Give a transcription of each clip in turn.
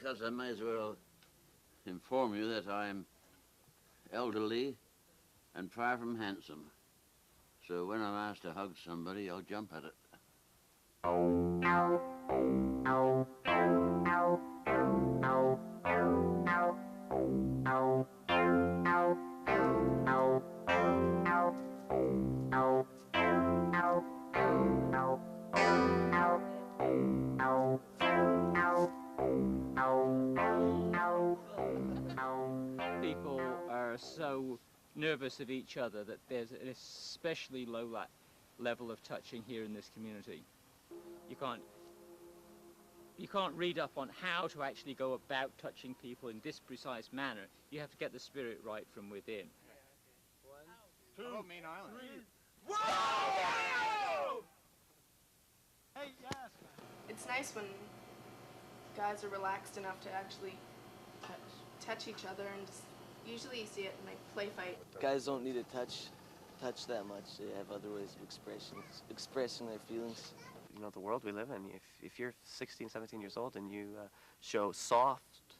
because I may as well inform you that I'm elderly and far from handsome. So when I'm asked to hug somebody, I'll jump at it. People are so nervous of each other that there's an especially low level of touching here in this community. You can't read up on how to actually go about touching people in this precise manner. You have to get the spirit right from within. 1, 2, Main Island. 3. Whoa! Hey, yes. It's nice when guys are relaxed enough to actually touch each other, and just, usually you see it in like play fight. Guys don't need to touch that much. They have other ways of expressing their feelings. You know, the world we live in, if you're 16, 17 years old and you show soft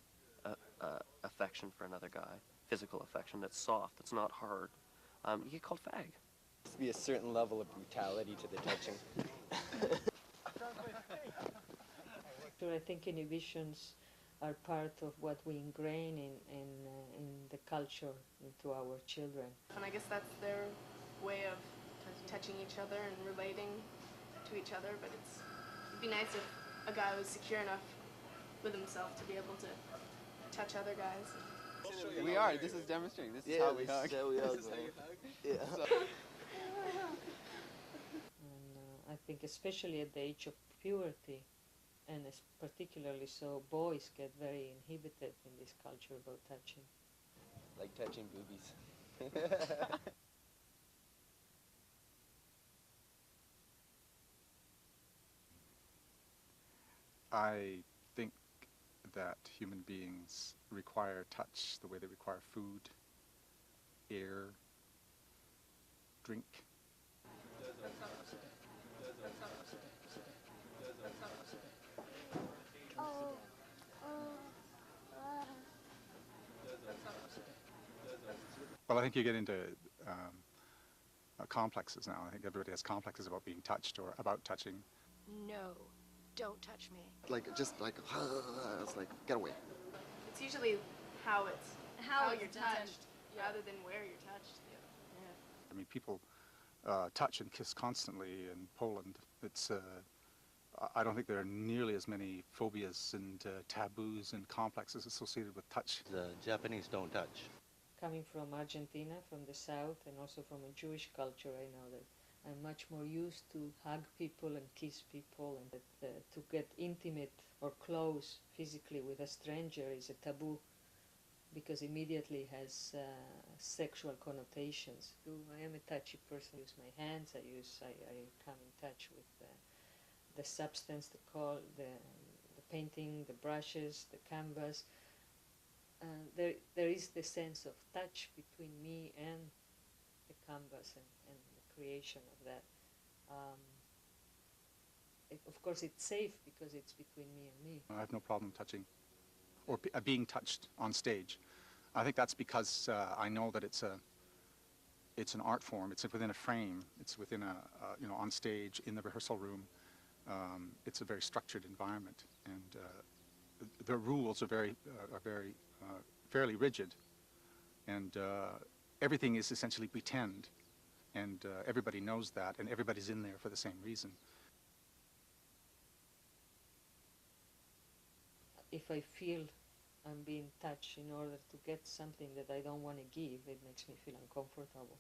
affection for another guy, physical affection that's soft, that's not hard, you get called fag. There must be a certain level of brutality to the touching. I think inhibitions are part of what we ingrain in the culture into our children. And I guess that's their way of touching each other and relating to each other, but it'd be nice if a guy was secure enough with himself to be able to touch other guys. We are. This is demonstrating. This is how we hug. This is how we hug, Yeah. And I think especially at the age of puberty, and particularly so, boys get very inhibited in this culture about touching. Like touching boobies. I think that human beings require touch the way they require food, air, drink. Well, I think you get into complexes now. I think everybody has complexes about being touched or about touching. No, don't touch me. Just like, it's like, get away. It's usually how you're it's touched, rather than where you're touched. Yeah. I mean, people touch and kiss constantly in Poland. It's I don't think there are nearly as many phobias and taboos and complexes associated with touch. The Japanese don't touch. Coming from Argentina, from the south, and also from a Jewish culture, I know that I'm much more used to hug people and kiss people, and that to get intimate or close physically with a stranger is a taboo, because immediately has sexual connotations. I am a touchy person. I use my hands. I come in touch with the substance, the painting, the brushes, the canvas. There is the sense of touch between me and the canvas and the creation of that. Of course, it's safe because it's between me and me. I have no problem touching or being touched on stage. I think that's because I know that it's an art form. It's within a frame. It's within on stage, in the rehearsal room. It's a very structured environment, and the rules are very fairly rigid, and everything is essentially pretend, and everybody knows that, and everybody's in there for the same reason. If I feel I'm being touched in order to get something that I don't want to give, it makes me feel uncomfortable.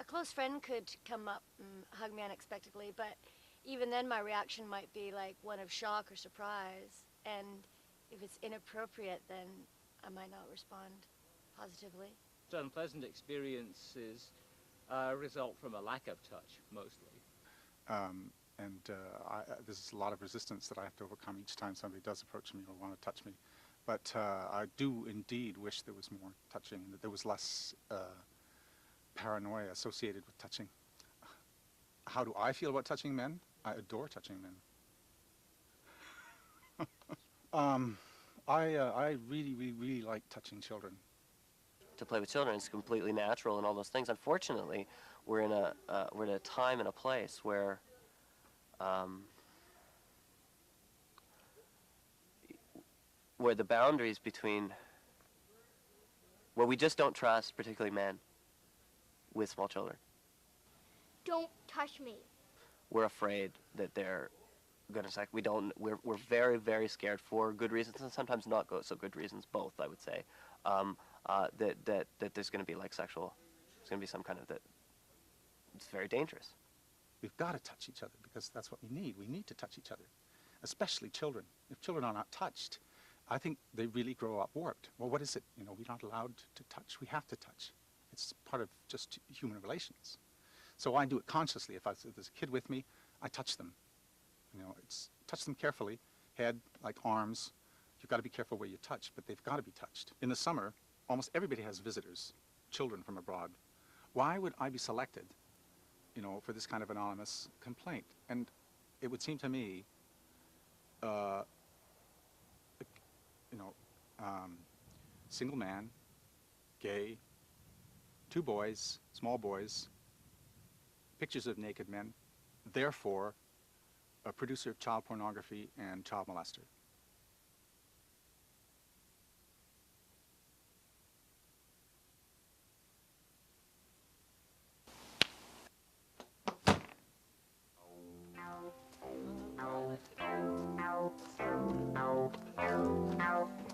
A close friend could come up and hug me unexpectedly, but even then my reaction might be like one of shock or surprise. And if it's inappropriate, then I might not respond positively. Unpleasant experiences result from a lack of touch, mostly. There's a lot of resistance that I have to overcome each time somebody does approach me or want to touch me. But I do indeed wish there was more touching, that there was less paranoia associated with touching. How do I feel about touching men? I adore touching men. I really, really, really like touching children. To play with children is completely natural and all those things. Unfortunately, we're in a time and a place where the boundaries between where we just don't trust, particularly men, with small children. Don't touch me. We're afraid that they're gonna attack. We're very, very scared for good reasons and sometimes not so good reasons. Both, I would say. That there's gonna be like sexual. There's gonna be some kind of that. It's very dangerous. We've got to touch each other because that's what we need. We need to touch each other, especially children. If children are not touched, I think they really grow up warped. Well, what is it? You know, we're not allowed to touch. We have to touch. It's part of just human relations. So I do it consciously. If there's a kid with me, I touch them. You know, touch them carefully. Head, like arms. You've got to be careful where you touch, but they've got to be touched. In the summer, almost everybody has visitors, children from abroad. Why would I be selected, you know, for this kind of anonymous complaint? And it would seem to me, single man, gay, 2 boys, small boys, pictures of naked men, therefore a producer of child pornography and child molester.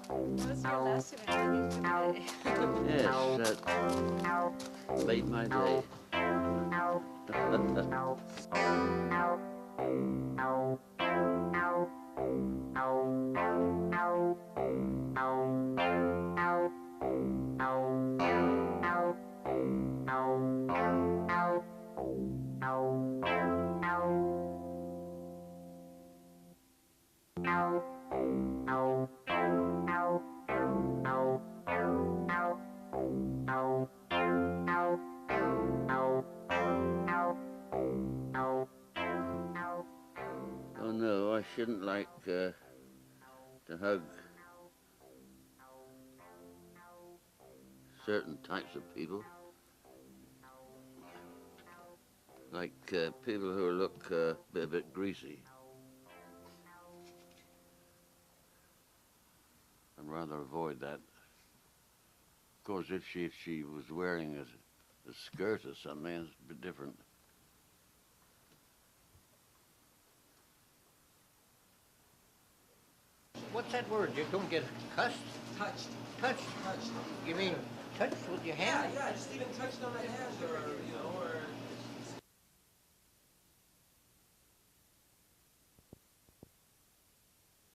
What's your lesson in today? Yes, that made my day. Oh no, I shouldn't like to hug certain types of people. Like people who look a bit greasy. I'd rather avoid that. Of course, if she was wearing a skirt or something, it's a bit different. What's that word? You don't get cussed? Touched. Touched? Touched. You mean touched with your hand? Yeah, just even touched on the hand or, you know, or